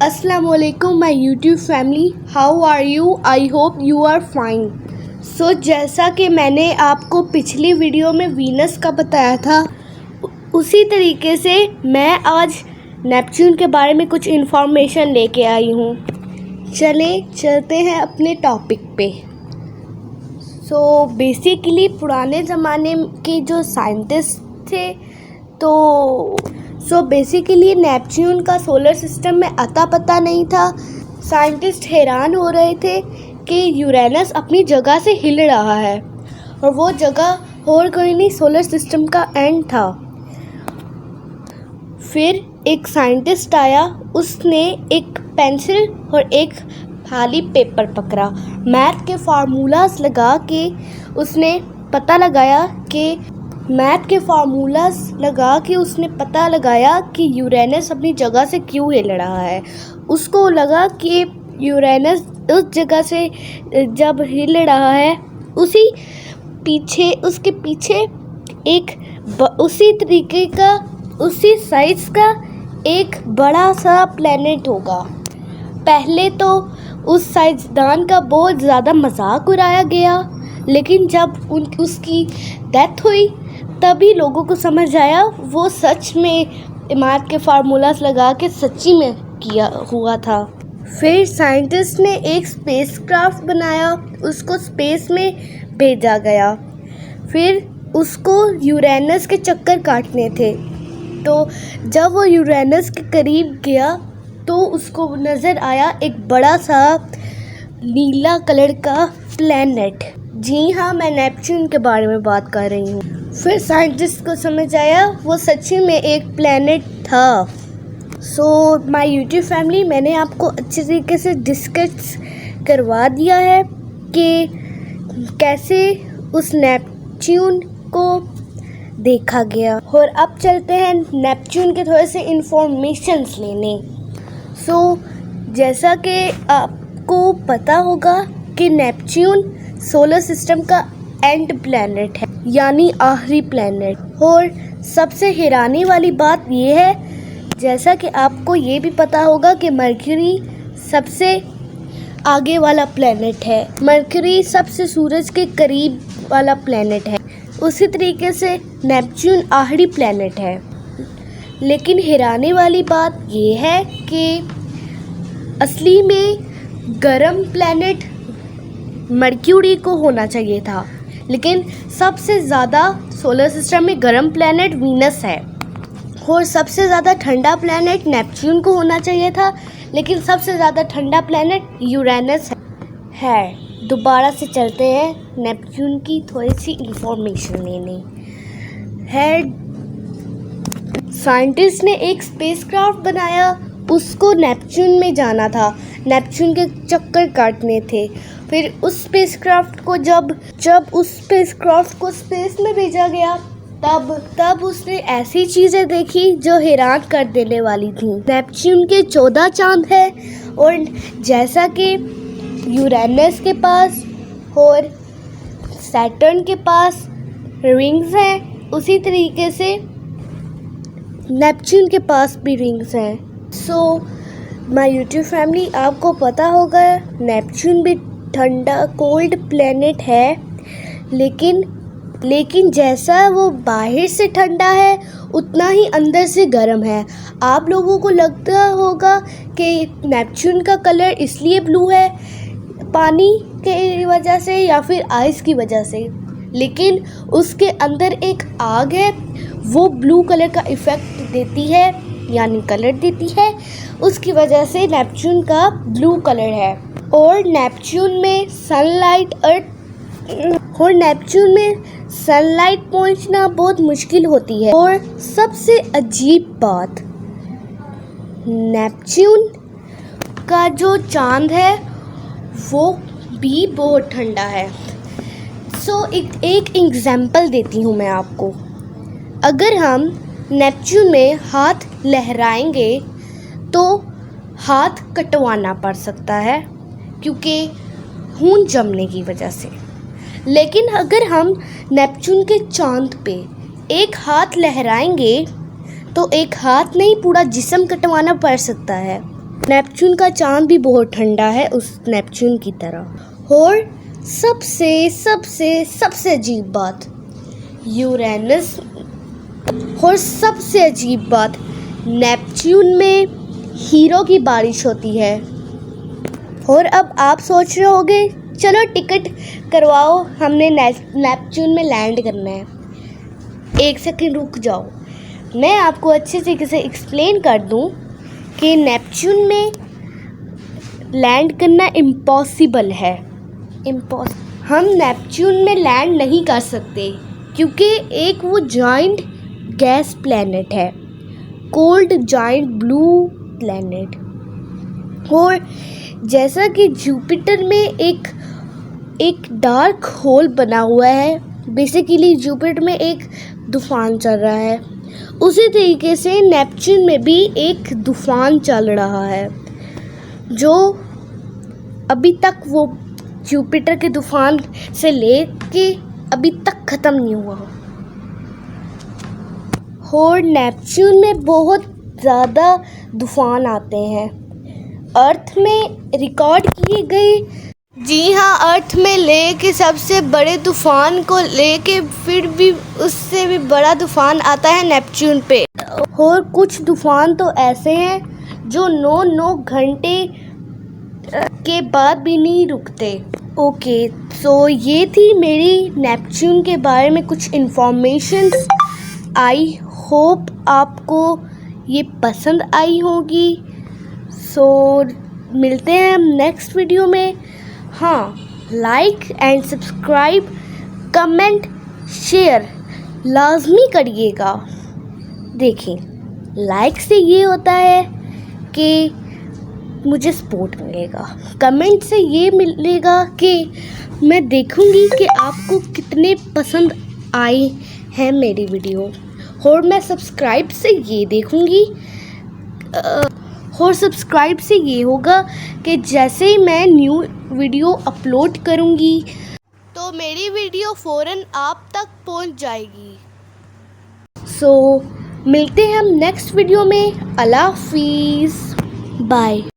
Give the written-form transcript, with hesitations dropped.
अस्सलाम वालेकुम my YouTube family, how are you? I hope you are fine. So जैसा कि मैंने आपको पिछली वीडियो में वीनस का बताया था, उसी तरीके से मैं आज नेपच्यून के बारे में कुछ इन्फॉर्मेशन लेके आई हूँ। चलते हैं अपने टॉपिक पे। सो बेसिकली पुराने ज़माने के जो साइंटिस्ट थे बेसिकली नेपच्यून का सोलर सिस्टम में अता पता नहीं था। साइंटिस्ट हैरान हो रहे थे कि यूरेनस अपनी जगह से हिल रहा है और वो जगह और कोई नहीं, सोलर सिस्टम का एंड था। फिर एक साइंटिस्ट आया, उसने एक पेंसिल और एक खाली पेपर पकड़ा, मैथ के फार्मूलाज लगा के उसने पता लगाया कि यूरेनस अपनी जगह से क्यों हिल रहा है। उसको लगा कि यूरेनस उस जगह से जब हिल रहा है उसके पीछे उसी साइज का एक बड़ा सा प्लेनेट होगा। पहले तो उस साइंसदान का बहुत ज़्यादा मजाक उड़ाया गया, लेकिन जब उसकी डेथ हुई तभी लोगों को समझ आया वो सच में मैथ के फार्मूलास लगा के सच्ची में किया हुआ था। फिर साइंटिस्ट ने एक स्पेसक्राफ्ट बनाया, उसको स्पेस में भेजा गया। फिर उसको यूरेनस के चक्कर काटने थे, तो जब वो यूरेनस के करीब गया तो उसको नज़र आया एक बड़ा सा नीला कलर का प्लैनेट। जी हाँ, मैं नेपच्यून के बारे में बात कर रही हूँ। फिर साइंटिस्ट को समझ आया वो सच्ची में एक प्लैनेट था। सो माय यूट्यूब फैमिली, मैंने आपको अच्छे तरीके से डिस्कस करवा दिया है कि कैसे उस नेपच्यून को देखा गया। और अब चलते हैं नेपच्यून के थोड़े से इंफॉर्मेशंस लेने। जैसा कि आपको पता होगा कि नेपच्यून सोलर सिस्टम का एंड प्लैनेट है, यानी आखिरी प्लैनेट। और सबसे हैरानी वाली बात ये है, जैसा कि आपको ये भी पता होगा कि मरकरी सबसे आगे वाला प्लैनेट है। मरकरी सबसे सूरज के करीब वाला प्लैनेट है। उसी तरीके से नेपच्यून आखिरी प्लैनेट है। लेकिन हैरानी वाली बात ये है कि असली में गर्म प्लैनेट मरक्यूरी को होना चाहिए था, लेकिन सबसे ज़्यादा सोलर सिस्टम में गर्म प्लैनेट वीनस है। और सबसे ज़्यादा ठंडा प्लैनेट नेपच्यून को होना चाहिए था, लेकिन सबसे ज़्यादा ठंडा प्लैनेट यूरेनस है। दोबारा से चलते हैं नेपच्यून की थोड़ी सी इंफॉर्मेशन लेने। साइंटिस्ट ने एक स्पेसक्राफ्ट बनाया, उसको नेपच्यून में जाना था, नेपच्यून के चक्कर काटने थे। फिर उस स्पेसक्राफ्ट को जब उस स्पेसक्राफ्ट को स्पेस में भेजा गया तब उसने ऐसी चीज़ें देखी जो हैरान कर देने वाली थी। नेपच्यून के 14 चांद है, और जैसा कि यूरेनस के पास और सैटर्न के पास रिंग्स हैं, उसी तरीके से नेपच्यून के पास भी रिंग्स हैं। माय यूट्यूब फैमिली, आपको पता होगा नेपच्यून भी ठंडा कोल्ड प्लैनेट है, लेकिन जैसा वो बाहर से ठंडा है उतना ही अंदर से गर्म है। आप लोगों को लगता होगा कि नेपच्यून का कलर इसलिए ब्लू है पानी के वजह से या फिर आइस की वजह से, लेकिन उसके अंदर एक आग है, वो ब्लू कलर का इफ़ेक्ट देती है, यानी कलर देती है। उसकी वजह से नेपच्यून का ब्लू कलर है। और नेपच्यून में सनलाइट पहुंचना बहुत मुश्किल होती है। और सबसे अजीब बात, नेपच्यून का जो चांद है वो भी बहुत ठंडा है। एक एग्जाम्पल देती हूँ मैं आपको। अगर हम नेपच्यून में हाथ लहराएंगे तो हाथ कटवाना पड़ सकता है, क्योंकि खून जमने की वजह से। लेकिन अगर हम नेपच्यून के चांद पे एक हाथ लहराएंगे तो एक हाथ नहीं, पूरा जिस्म कटवाना पड़ सकता है। नेपच्यून का चांद भी बहुत ठंडा है उस नेपच्यून की तरह। और सबसे सबसे सबसे अजीब बात यूरेनस, और सबसे अजीब बात नेपच्यून में हीरो की बारिश होती है। और अब आप सोच रहे होंगे चलो टिकट करवाओ, हमने नेपच्यून में लैंड करना है। एक सेकंड रुक जाओ, मैं आपको अच्छे तरीके से एक्सप्लेन कर दूं कि नेपच्यून में लैंड करना इम्पॉसिबल है। हम नेपच्यून में लैंड नहीं कर सकते क्योंकि एक वो जाइंट गैस प्लैनेट है, कोल्ड जाइंट ब्लू प्लैनेट। और जैसा कि जुपिटर में एक डार्क होल बना हुआ है, बेसिकली जुपिटर में एक तूफान चल रहा है, उसी तरीके से नेपच्यून में भी एक तूफान चल रहा है जो अभी तक वो जुपिटर के तूफान से लेके अभी तक ख़त्म नहीं हुआ। और नेपच्यून में बहुत ज़्यादा तूफान आते हैं, अर्थ में रिकॉर्ड किए गए। जी हाँ, अर्थ में लेके सबसे बड़े तूफान को लेके फिर भी उससे भी बड़ा तूफान आता है नेपच्यून पे। और कुछ तूफान तो ऐसे हैं जो 9-9 घंटे के बाद भी नहीं रुकते। ओके, सो ये थी मेरी नेपच्यून के बारे में कुछ इन्फॉर्मेशंस। आई होप आपको ये पसंद आई होगी। सो मिलते हैं हम नेक्स्ट वीडियो में। हाँ, like and subscribe, comment, share लाजमी करिएगा। देखें, लाइक से ये होता है कि मुझे सपोर्ट मिलेगा, कमेंट से ये मिलेगा कि मैं देखूंगी कि आपको कितने पसंद आए हैं मेरी वीडियो। और मैं सब्सक्राइब से ये देखूंगी, और सब्सक्राइब से ये होगा कि जैसे ही मैं न्यू वीडियो अपलोड करूंगी तो मेरी वीडियो फ़ौरन आप तक पहुंच जाएगी। सो मिलते हैं हम नेक्स्ट वीडियो में। अल्लाह हाफिज़, बाय।